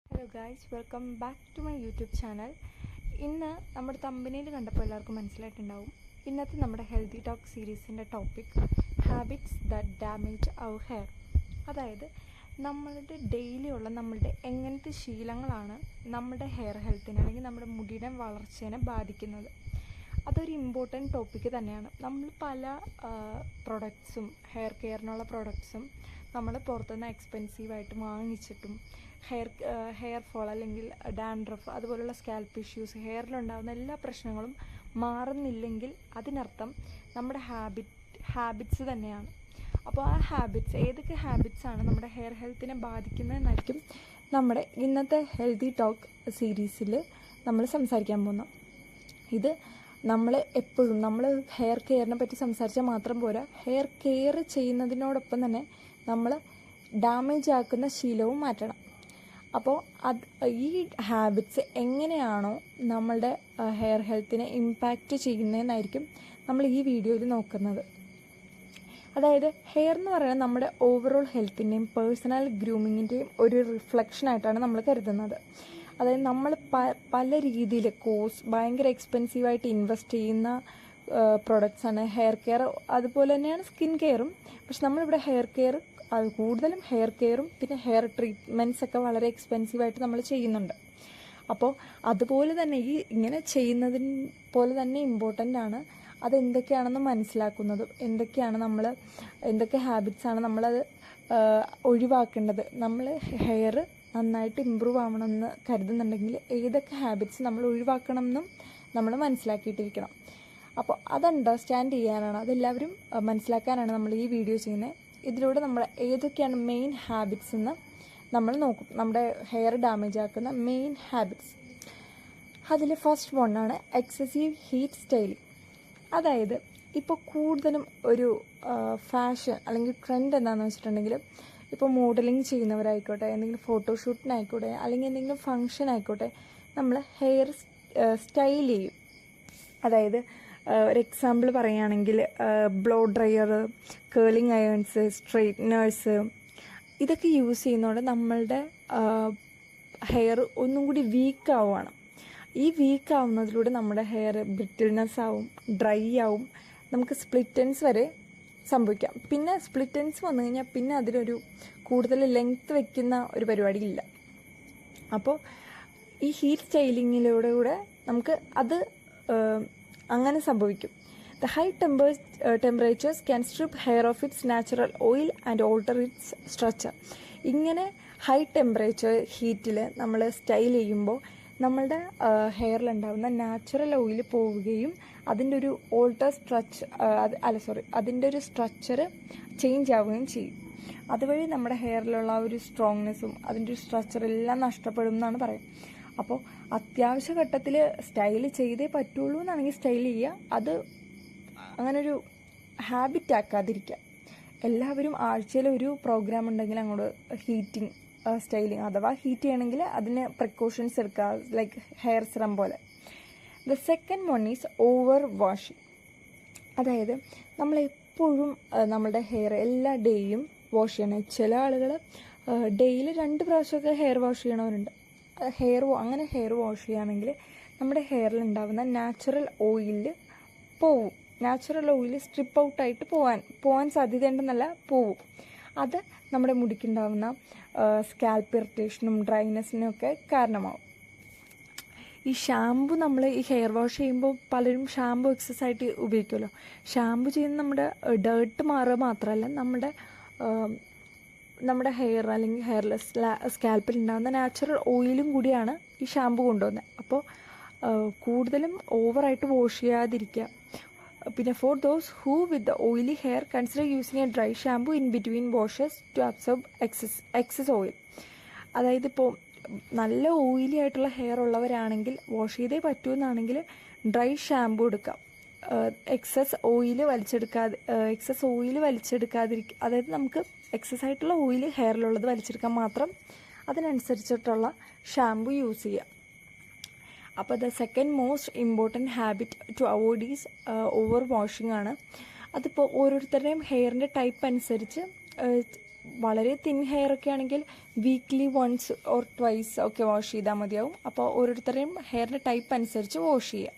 Hello guys, welcome back to my YouTube channel. ഇന്ന് നമ്മുടെ തമ്പനിയിൽ കണ്ടപ്പോൾ എല്ലാവർക്കും മനസ്സിലായിട്ടുണ്ടാവും, ഇന്നത്തെ നമ്മുടെ ഹെൽത്തി ടോക്ക് സീരീസിൻ്റെ topic habits that damage our hair. അതായത് നമ്മളുടെ ഡെയിലി ഉള്ള നമ്മളുടെ എങ്ങനത്തെ ശീലങ്ങളാണ് നമ്മുടെ ഹെയർ ഹെൽത്തിനെ അല്ലെങ്കിൽ നമ്മുടെ മുടിയുടെ വളർച്ചേനെ ബാധിക്കുന്നത്. അതൊരു ഇമ്പോർട്ടൻറ്റ് ടോപ്പിക്ക് തന്നെയാണ്. നമ്മൾ പല പ്രൊഡക്ട്സും ഹെയർ കെയറിനുള്ള പ്രൊഡക്ട്സും നമ്മൾ പുറത്തുനിന്ന് എക്സ്പെൻസീവായിട്ട് വാങ്ങിച്ചിട്ടും ഹെയർ ഫോൾ അല്ലെങ്കിൽ ഡാൻഡ്രഫ് അതുപോലുള്ള സ്കാൽപ്പ് ഇഷ്യൂസ് ഹെയറിലുണ്ടാകുന്ന എല്ലാ പ്രശ്നങ്ങളും മാറുന്നില്ലെങ്കിൽ അതിനർത്ഥം നമ്മുടെ ഹാബിറ്റ്സ് തന്നെയാണ്. അപ്പോൾ ആ ഹാബിറ്റ്സ് ഏതൊക്കെ ഹാബിറ്റ്സാണ് നമ്മുടെ ഹെയർ ഹെൽത്തിനെ ബാധിക്കുന്നതെന്നായിരിക്കും നമ്മുടെ ഇന്നത്തെ ഹെൽത്തി ടോക്ക് സീരീസിൽ നമ്മൾ സംസാരിക്കാൻ പോകുന്നത്. ഇത് നമ്മൾ എപ്പോഴും ഹെയർ കെയറിനെ പറ്റി സംസാരിച്ചാൽ മാത്രം പോരാ, ഹെയർ കെയർ ചെയ്യുന്നതിനോടൊപ്പം തന്നെ നമ്മൾ ഡാമേജ് ആക്കുന്ന ശീലവും മാറ്റണം. അപ്പോൾ ഈ ഹാബിറ്റ്സ് എങ്ങനെയാണോ നമ്മളുടെ ഹെയർ ഹെൽത്തിനെ ഇമ്പാക്റ്റ് ചെയ്യുന്നതെന്നായിരിക്കും നമ്മൾ ഈ വീഡിയോയിൽ നോക്കുന്നത്. അതായത് ഹെയർ എന്ന് പറയുന്നത് നമ്മുടെ ഓവറോൾ ഹെൽത്തിൻ്റെയും പേഴ്സണൽ ഗ്രൂമിങ്ങിൻ്റെയും ഒരു റിഫ്ലക്ഷനായിട്ടാണ് നമ്മൾ കരുതുന്നത്. അതായത് നമ്മൾ പല രീതിയിൽ ഭയങ്കര എക്സ്പെൻസീവായിട്ട് ഇൻവെസ്റ്റ് ചെയ്യുന്ന പ്രൊഡക്ട്സാണ് ഹെയർ കെയർ. അതുപോലെ തന്നെയാണ് സ്കിൻ കെയറും. പക്ഷെ നമ്മളിവിടെ കൂടുതലും ഹെയർ കെയറും പിന്നെ ഹെയർ ട്രീറ്റ്മെൻറ്റ്സ് ഒക്കെ വളരെ എക്സ്പെൻസീവായിട്ട് നമ്മൾ ചെയ്യുന്നുണ്ട്. അപ്പോൾ അതുപോലെ തന്നെ ഇങ്ങനെ ചെയ്യുന്നതിന് പോലെ തന്നെ ഇമ്പോർട്ടൻ്റ് ആണ് അതെന്തൊക്കെയാണെന്ന് മനസ്സിലാക്കുന്നതും എന്തൊക്കെ ഹാബിറ്റ്സാണ് നമ്മളത് ഒഴിവാക്കേണ്ടത്. നമ്മൾ ഹെയർ നന്നായിട്ട് ഇമ്പ്രൂവ് ആവണമെന്ന് കരുതുന്നുണ്ടെങ്കിൽ ഏതൊക്കെ ഹാബിറ്റ്സ് നമ്മൾ ഒഴിവാക്കണം എന്നും നമ്മൾ മനസ്സിലാക്കിയിട്ടിരിക്കണം. അപ്പോൾ അത് അണ്ടർസ്റ്റാൻഡ് ചെയ്യാനാണ്, അതെല്ലാവരും മനസ്സിലാക്കാനാണ് നമ്മൾ ഈ വീഡിയോ ചെയ്യുന്നത്. ഇതിലൂടെ നമ്മൾ ഏതൊക്കെയാണ് മെയിൻ ഹാബിറ്റ്സ് എന്ന് നമ്മൾ നോക്കും, നമ്മുടെ ഹെയർ ഡാമേജ് ആക്കുന്ന മെയിൻ ഹാബിറ്റ്സ്. അതിൽ ഫസ്റ്റ് വണ്ണാണ് എക്സസീവ് ഹീറ്റ് സ്റ്റൈലിംഗ്. അതായത് ഇപ്പോൾ കൂടുതലും ഒരു ഫാഷൻ അല്ലെങ്കിൽ ട്രെൻഡ് എന്താണെന്ന് വെച്ചിട്ടുണ്ടെങ്കിൽ, ഇപ്പോൾ മോഡലിംഗ് ചെയ്യുന്നവരായിക്കോട്ടെ, എന്തെങ്കിലും ഫോട്ടോഷൂട്ടിനായിക്കോട്ടെ, അല്ലെങ്കിൽ എന്തെങ്കിലും ഫങ്ഷൻ ആയിക്കോട്ടെ, നമ്മൾ ഹെയർ സ്റ്റൈൽ ചെയ്യും. അതായത് ഒരു എക്സാമ്പിൾ പറയുകയാണെങ്കിൽ ബ്ലോ ഡ്രയർ, കേളിംഗ് അയൺസ്, സ്ട്രെയിറ്റ്നേഴ്സ് ഇതൊക്കെ യൂസ് ചെയ്യുന്നതുകൊണ്ട് നമ്മളുടെ ഹെയർ ഒന്നും കൂടി വീക്ക് ആവുകയാണ്. ഈ വീക്ക് ആവുന്നതിലൂടെ നമ്മുടെ ഹെയർ ബ്രിട്ടിൽനെസ് ആവും, ഡ്രൈ ആവും, നമുക്ക് സ്പ്ലിറ്റ് എൻഡ്സ് വരെ സംഭവിക്കാം. പിന്നെ സ്പ്ലിറ്റ് എൻഡ്സ് വന്നു കഴിഞ്ഞാൽ പിന്നെ അതിനൊരു കൂടുതൽ ലെങ്ത്ത് വയ്ക്കുന്ന ഒരു പരിപാടി ഇല്ല. അപ്പോൾ ഈ ഹീറ്റ് സ്റ്റൈലിങ്ങിലൂടെ നമുക്ക് അത് അങ്ങനെ സംഭവിക്കും. The high temperatures can strip hair of its natural oil and alter it's structure. ഇങ്ങനെ ഹൈ ടെമ്പറേച്ചർ ഹീറ്റിൽ നമ്മൾ സ്റ്റൈൽ ചെയ്യുമ്പോൾ നമ്മളുടെ ഹെയറിലുണ്ടാകുന്ന നാച്ചുറൽ ഓയിൽ പോവുകയും അതിൻ്റെ ഒരു അതിൻ്റെ ഒരു സ്ട്രക്ചർ ചേഞ്ച് ആവുകയും ചെയ്യും. അതുവഴി നമ്മുടെ ഹെയറിലുള്ള ആ ഒരു സ്ട്രോങ്നെസ്സും അതിൻ്റെ ഒരു സ്ട്രക്ചറെല്ലാം നഷ്ടപ്പെടും എന്നാണ് പറയുന്നത്. അപ്പോൾ അത്യാവശ്യ ഘട്ടത്തിൽ സ്റ്റൈൽ ചെയ്തേ പറ്റുള്ളൂ എന്നാണെങ്കിൽ സ്റ്റൈൽ ചെയ്യുക. അത് അങ്ങനൊരു ഹാബിറ്റ് ആക്കാതിരിക്കുക. എല്ലാവരും ആഴ്ചയിൽ ഒരു പ്രോഗ്രാം ഉണ്ടെങ്കിൽ അങ്ങോട്ട് സ്റ്റൈലിങ് അഥവാ ഹീറ്റ് ചെയ്യണമെങ്കിൽ അതിന് പ്രിക്കോഷൻസ് എടുക്കുക, ലൈക്ക് ഹെയർ സിറം പോലെ. The second one is over washing. അതായത് നമ്മളെപ്പോഴും നമ്മളുടെ ഹെയർ എല്ലാ ഡേയും വാഷ് ചെയ്യണം. ചില ആളുകൾ ഡെയിലി 2 പ്രാവശ്യമൊക്കെ ഹെയർ വാഷ് ചെയ്യണവരുണ്ട്. അങ്ങനെ ഹെയർ വാഷ് ചെയ്യുകയാണെങ്കിൽ നമ്മുടെ ഹെയറിൽ ഉണ്ടാകുന്ന നാച്ചുറൽ ഓയിൽ പോവും. നാച്ചുറൽ ഓയിൽ സ്ട്രിപ്പ് ഔട്ടായിട്ട് പോവാൻ സാധ്യതയുണ്ടെന്നല്ല, പോവും. അത് നമ്മുടെ മുടിക്കുണ്ടാകുന്ന സ്കാൽപ്പ് ഇറിറ്റേഷനും ഡ്രൈനെസ്സിനും ഒക്കെ കാരണമാവും. ഈ ഷാമ്പു നമ്മൾ ഈ ഹെയർ വാഷ് ചെയ്യുമ്പോൾ പലരും ഷാമ്പു എക്സസ് ആയിട്ട് ഉപയോഗിക്കുമല്ലോ. ഷാമ്പു ചെയ്യുന്ന നമ്മുടെ ഡേർട്ട് മാറുക മാത്രമല്ല, നമ്മുടെ ഹെയർ അല്ലെങ്കിൽ ഹെയർലെസ് സ്കാൽപ്പിൽ ഉണ്ടാകുന്ന നാച്ചുറൽ ഓയിലും കൂടിയാണ് ഈ ഷാമ്പു കൊണ്ടുവന്നത്. അപ്പോൾ കൂടുതലും ഓവറായിട്ട് വാഷ് ചെയ്യാതിരിക്കുക. പിന്നെ for those who with the oily hair consider using a dry shampoo in between washes to absorb excess oil. അതായത് ഇപ്പോൾ നല്ല ഓയിലി ആയിട്ടുള്ള ഹെയർ ഉള്ളവരാണെങ്കിൽ വാഷ് ചെയ്തേ പറ്റുമെന്നാണെങ്കിൽ ഡ്രൈ ഷാമ്പു എടുക്കാം. എക്സസ് ഓയിൽ വലിച്ചെടുക്കാതിരിക്കുക. അതായത് നമുക്ക് എക്സസ് ആയിട്ടുള്ള ഓയിൽ ഹെയറിലുള്ളത് വലിച്ചെടുക്കാൻ മാത്രം അതിനനുസരിച്ചിട്ടുള്ള ഷാമ്പു യൂസ് ചെയ്യുക. അപ്പോൾ the second most important habit to avoid is over washing ആണ്. അതിപ്പോൾ ഓരോരുത്തരുടെയും ഹെയറിൻ്റെ ടൈപ്പ് അനുസരിച്ച് വളരെ തിൻ ഹെയർ ഒക്കെ ആണെങ്കിൽ വീക്ക്ലി വൺസ് ഓർ ട്വൈസ് ഒക്കെ വാഷ് ചെയ്താൽ മതിയാവും. അപ്പോൾ ഓരോരുത്തരുടെയും ഹെയറിൻ്റെ ടൈപ്പ് അനുസരിച്ച് വാഷ് ചെയ്യുക.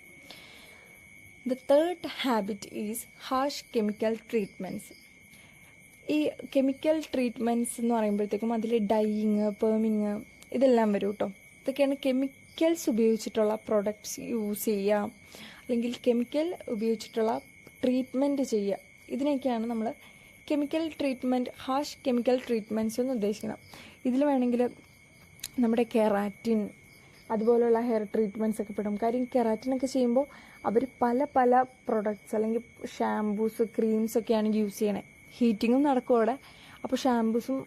The third habit is harsh chemical treatments. ഈ കെമിക്കൽ ട്രീറ്റ്മെൻറ്റ്സ് എന്ന് പറയുമ്പോഴത്തേക്കും അതിൽ ഡൈയിങ്, പെർമിങ് ഇതെല്ലാം വരും കേട്ടോ. ഇതൊക്കെയാണ് കെമിക്കൽസ് ഉപയോഗിച്ചിട്ടുള്ള പ്രൊഡക്ട്സ് യൂസ് ചെയ്യുക, അല്ലെങ്കിൽ കെമിക്കൽ ഉപയോഗിച്ചിട്ടുള്ള ട്രീറ്റ്മെൻറ്റ് ചെയ്യുക. ഇതിനൊക്കെയാണ് നമ്മൾ chemical treatment, harsh chemical treatments എന്ന് ഉദ്ദേശിക്കുന്നത്. ഇതിൽ വേണമെങ്കിൽ നമ്മുടെ കെറാറ്റിൻ അതുപോലുള്ള ഹെയർ ട്രീറ്റ്മെൻറ്റ്സ് ഒക്കെ പെടും. കാര്യം കെറാറ്റിനൊക്കെ ചെയ്യുമ്പോൾ അവർ പല പല പ്രൊഡക്ട്സ് അല്ലെങ്കിൽ ഷാംപൂസ്, ക്രീംസൊക്കെയാണ് യൂസ് ചെയ്യണേ. ഹീറ്റിങ്ങും നടക്കും അവിടെ. അപ്പോൾ ഷാംപൂസും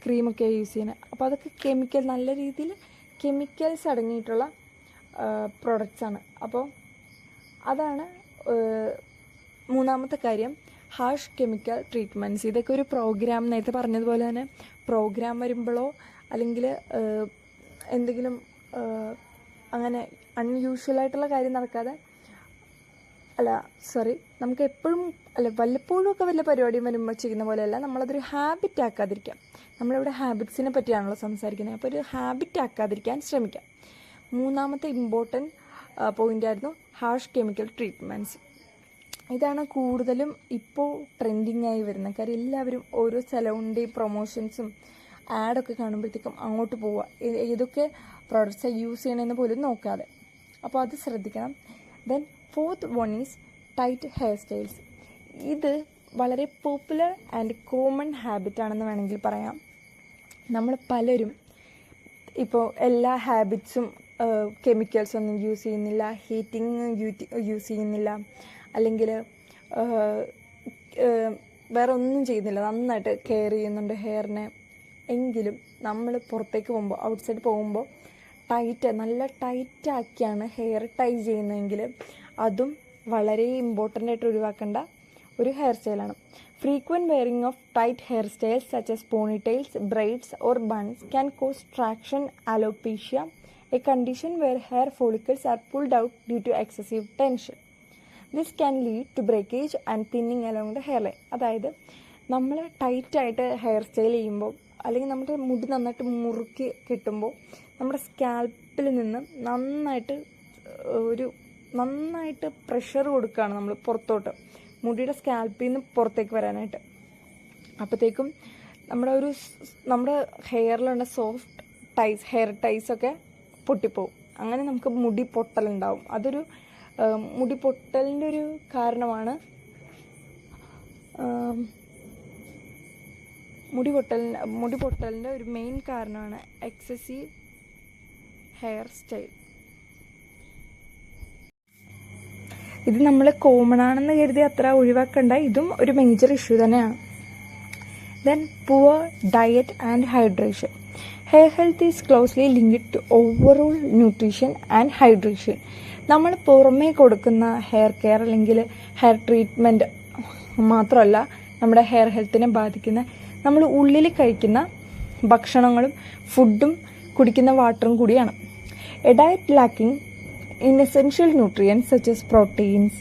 ക്രീമൊക്കെയാണ് യൂസ് ചെയ്യണേ. അപ്പോൾ അതൊക്കെ കെമിക്കൽ, നല്ല രീതിയിൽ കെമിക്കൽസ് അടങ്ങിയിട്ടുള്ള പ്രൊഡക്ട്സാണ്. അപ്പോൾ അതാണ് മൂന്നാമത്തെ കാര്യം, ഹാർഷ് കെമിക്കൽ ട്രീറ്റ്മെൻറ്റ്സ്. ഇതൊക്കെ ഒരു പ്രോഗ്രാം, നേരത്തെ പറഞ്ഞതുപോലെ തന്നെ പ്രോഗ്രാം വരുമ്പോഴോ അല്ലെങ്കിൽ എന്തെങ്കിലും അങ്ങനെ അൺയൂഷ്വലായിട്ടുള്ള കാര്യം നടക്കാതെ, നമുക്ക് എപ്പോഴും വല്ലപ്പോഴും ഒക്കെ വല്ല പരിപാടിയും വരുമ്പോൾ ചെയ്യുന്ന പോലെയല്ല, നമ്മളതൊരു ഹാബിറ്റ് ആക്കാതിരിക്കാം. നമ്മളിവിടെ ഹാബിറ്റ്സിനെ പറ്റിയാണല്ലോ സംസാരിക്കുന്നത്. അപ്പോൾ ഒരു ഹാബിറ്റ് ആക്കാതിരിക്കാൻ ശ്രമിക്കാം. മൂന്നാമത്തെ ഇമ്പോർട്ടൻറ്റ് പോയിൻ്റായിരുന്നു ഹാർഷ് കെമിക്കൽ ട്രീറ്റ്മെൻറ്റ്സ്. ഇതാണ് കൂടുതലും ഇപ്പോൾ ട്രെൻഡിങ് ആയി വരുന്നത്. കാര്യം എല്ലാവരും ഓരോ സലൂണിൻ്റെയും പ്രൊമോഷൻസും ആഡൊക്കെ കാണുമ്പോഴത്തേക്കും അങ്ങോട്ട് പോവുക, ഏതൊക്കെ പ്രോഡക്റ്റ്സ് യൂസ് ചെയ്യണമെന്ന് പോലും നോക്കാതെ. അപ്പോൾ അത് ശ്രദ്ധിക്കണം. Then fourth one is tight hair styles. ഇത് വളരെ പോപ്പുലർ ആൻഡ് കോമൺ ഹാബിറ്റാണെന്ന് വേണമെങ്കിൽ പറയാം. നമ്മൾ പലരും ഇപ്പോൾ എല്ലാ ഹാബിറ്റ്സും കെമിക്കൽസ് ഒന്നും യൂസ് ചെയ്യുന്നില്ല, ഹീറ്റിംഗ് യൂസ് ചെയ്യുന്നില്ല, അല്ലെങ്കിൽ വേറെ ഒന്നും ചെയ്യുന്നില്ല, നന്നായിട്ട് കെയർ ചെയ്യുന്നുണ്ട് ഹെയറിനെ. എങ്കിലും നമ്മൾ പുറത്തേക്ക് പോകുമ്പോൾ, ഔട്ട്സൈഡ് പോകുമ്പോൾ നല്ല ടൈറ്റാക്കിയാണ് ഹെയർ ടൈ ചെയ്യുന്നതെങ്കിൽ അതും വളരെ ഇമ്പോർട്ടൻ്റ് ആയിട്ട് ഒഴിവാക്കേണ്ട ഒരു ഹെയർ സ്റ്റൈലാണ്. Frequent wearing of tight hairstyles such as ponytails, braids or buns can cause traction alopecia, a condition where hair follicles are pulled out due to excessive tension. This can lead to breakage and thinning along the hairline. അതായത് നമ്മൾ ടൈറ്റായിട്ട് hair style ചെയ്യുമ്പോൾ, അല്ലെങ്കിൽ നമ്മുടെ മുടി നന്നായിട്ട് മുറുക്കി കെട്ടുമ്പോൾ, നമ്മുടെ സ്കാൽപ്പിൽ നിന്ന് നന്നായിട്ട് പ്രഷർ കൊടുക്കുകയാണ് നമ്മൾ പുറത്തോട്ട്, മുടിയുടെ സ്കാൽപ്പിൽ നിന്ന് പുറത്തേക്ക് വരാനായിട്ട്. അപ്പോഴത്തേക്കും നമ്മുടെ ഹെയറിലുള്ള സോഫ്റ്റ് ഹെയർ ടൈസൊക്കെ പൊട്ടിപ്പോവും. അങ്ങനെ നമുക്ക് മുടി പൊട്ടലുണ്ടാവും. അതൊരു മുടി പൊട്ടലിൻ്റെ ഒരു കാരണമാണ്. മുടി പൊട്ടലിൻ്റെ ഒരു മെയിൻ കാരണമാണ് എക്സസീവ് ഹെയർ സ്റ്റൈൽ. ഇത് നമ്മൾ കോമൺ ആണെന്ന് കരുതി അത്ര ഒഴിവാക്കണ്ട, ഇതും ഒരു മേജർ ഇഷ്യൂ തന്നെയാണ്. Then poor diet and hydration. Hair health is closely linked to overall nutrition and hydration. നമ്മൾ പുറമേ കൊടുക്കുന്ന ഹെയർ കെയർ അല്ലെങ്കിൽ ഹെയർ ട്രീറ്റ്മെൻറ്റ് മാത്രമല്ല നമ്മുടെ ഹെയർ ഹെൽത്തിനെ ബാധിക്കുന്ന, നമ്മൾ ഉള്ളിൽ കഴിക്കുന്ന ഭക്ഷണങ്ങളും ഫുഡും കുടിക്കുന്ന വാട്ടറും കൂടിയാണ്. A diet lacking in essential nutrients such as proteins,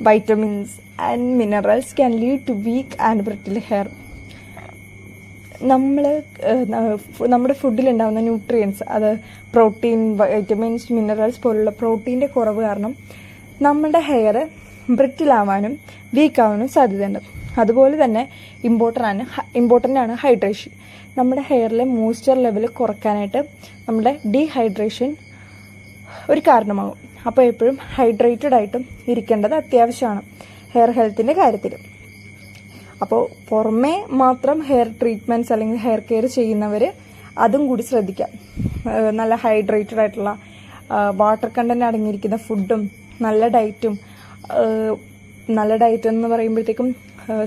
vitamins and minerals can lead to weak and brittle hair. നമ്മുടെ ഫുഡിലുണ്ടാകുന്ന ന്യൂട്രിയൻസ്, അത് പ്രോട്ടീൻ, വൈറ്റമിൻസ്, മിനറൽസ് പോലുള്ള പ്രോട്ടീൻ്റെ കുറവ് കാരണം നമ്മുടെ ഹെയർ ബ്രിറ്റിലാവാനും വീക്കാവാനും സാധ്യതയുണ്ട്. അതുപോലെ തന്നെ ഇമ്പോർട്ടൻ്റ് ആണ് ഹൈഡ്രേഷൻ. നമ്മുടെ ഹെയറിലെ മോയ്സ്ചർ ലെവൽ കുറയ്ക്കാനായിട്ട് നമ്മുടെ ഡീഹൈഡ്രേഷൻ ഒരു കാരണമാകും. അപ്പോൾ എപ്പോഴും ഹൈഡ്രേറ്റഡ് ആയിട്ടും ഇരിക്കേണ്ടത് അത്യാവശ്യമാണ് ഹെയർ ഹെൽത്തിൻ്റെ കാര്യത്തിൽ. അപ്പോൾ പുറമേ മാത്രം ഹെയർ ട്രീറ്റ്മെൻറ്റ്സ് അല്ലെങ്കിൽ ഹെയർ കെയർ ചെയ്യുന്നവർ അതും കൂടി ശ്രദ്ധിക്കാം. നല്ല ഹൈഡ്രേറ്റഡ് ആയിട്ടുള്ള വാട്ടർ കണ്ടൻറ്റ് അടങ്ങിയിരിക്കുന്ന ഫുഡും നല്ല ഡയറ്റും, നല്ല ഡയറ്റ് എന്ന് പറയുമ്പോഴത്തേക്കും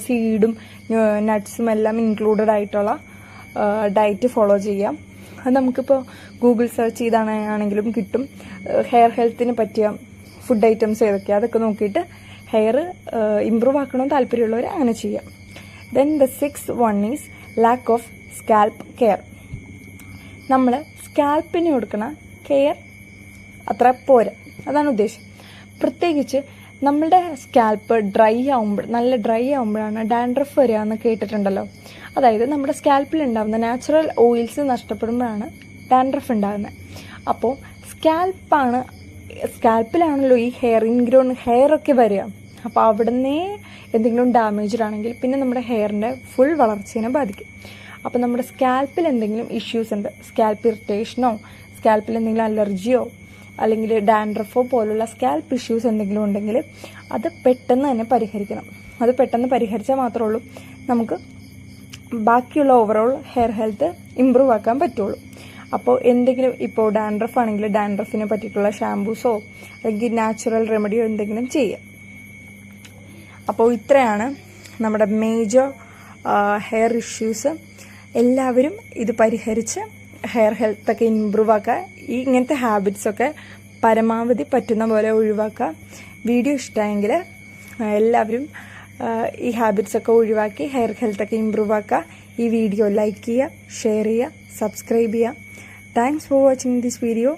സീഡും നട്ട്സും എല്ലാം ഇൻക്ലൂഡഡ് ആയിട്ടുള്ള ഡയറ്റ് ഫോളോ ചെയ്യാം. അത് നമുക്കിപ്പോൾ ഗൂഗിൾ സെർച്ച് ചെയ്താണെങ്കിലും കിട്ടും. ഹെയർ ഹെൽത്തിന് പറ്റിയ ഫുഡ് ഐറ്റംസ് ഏതൊക്കെയാണ് അതൊക്കെ നോക്കിയിട്ട് ഹെയർ ഇമ്പ്രൂവ് ആക്കണമെന്ന് താല്പര്യമുള്ളവർ അങ്ങനെ ചെയ്യാം. Then the six one is lack of scalp care. നമ്മൾ സ്കാൽപ്പിന് കൊടുക്കുന്ന കെയർ അത്ര പോരാ, അതാണ് ഉദ്ദേശം. പ്രത്യേകിച്ച് നമ്മളുടെ സ്കാൽപ്പ് നല്ല ഡ്രൈ ആകുമ്പോഴാണ് ഡാൻഡ്രഫ് വരിക എന്ന് കേട്ടിട്ടുണ്ടല്ലോ. അതായത് നമ്മുടെ സ്കാൽപ്പിൽ ഉണ്ടാകുന്ന നാച്ചുറൽ ഓയിൽസ് നഷ്ടപ്പെടുമ്പോഴാണ് ഡാൻഡ്രഫ് ഉണ്ടാകുന്നത്. അപ്പോൾ സ്കാൽപ്പിലാണല്ലോ ഈ ഹെയറൊക്കെ വരിക. അപ്പോൾ അവിടെ നിന്നേ എന്തെങ്കിലും ഡാമേജ്ഡ് ആണെങ്കിൽ പിന്നെ നമ്മുടെ ഹെയറിൻ്റെ ഫുൾ വളർച്ചയെ ബാധിക്കും. അപ്പോൾ നമ്മുടെ സ്കാൽപ്പിൽ എന്തെങ്കിലും ഇഷ്യൂസ് ഉണ്ട്, സ്കാൽപ്പ് ഇറിറ്റേഷനോ സ്കാൽപ്പിൽ എന്തെങ്കിലും അലർജിയോ അല്ലെങ്കിൽ ഡാൻഡ്രഫോ പോലുള്ള സ്കാൽപ്പ് ഇഷ്യൂസ് എന്തെങ്കിലും ഉണ്ടെങ്കിൽ അത് പെട്ടെന്ന് തന്നെ പരിഹരിക്കണം. അത് പെട്ടെന്ന് പരിഹരിച്ചാൽ മാത്രമേ ഉള്ളൂ നമുക്ക് ബാക്കിയുള്ള ഓവറോൾ ഹെയർ ഹെൽത്ത് ഇമ്പ്രൂവ് ആക്കാൻ പറ്റുള്ളൂ. അപ്പോൾ എന്തെങ്കിലും ഇപ്പോൾ ഡാൻഡ്രഫ് ആണെങ്കിൽ ഡാൻഡ്രഫിനെ പറ്റിയിട്ടുള്ള ഷാംപൂസോ അല്ലെങ്കിൽ നാച്ചുറൽ റെമഡിയോ എന്തെങ്കിലും ചെയ്യുക. അപ്പോൾ ഇത്രയാണ് നമ്മുടെ മേജർ ഹെയർ ഇഷ്യൂസ്. എല്ലാവരും ഇത് പരിഹരിച്ച് ഹെയർ ഹെൽത്തൊക്കെ ഇമ്പ്രൂവ് ആക്കുക. ഇങ്ങനത്തെ ഹാബിറ്റ്സൊക്കെ പരമാവധി പറ്റുന്ന പോലെ ഒഴിവാക്കുക. വീഡിയോ ഇഷ്ടമായെങ്കിൽ എല്ലാവരും ഈ ഹാബിറ്റ്സൊക്കെ ഒഴിവാക്കി ഹെയർ ഹെൽത്തൊക്കെ ഇമ്പ്രൂവ് ആക്കുക. ഈ വീഡിയോ ലൈക്ക് ചെയ്യുക, ഷെയർ ചെയ്യുക, സബ്സ്ക്രൈബ് ചെയ്യുക. Thanks for watching this video.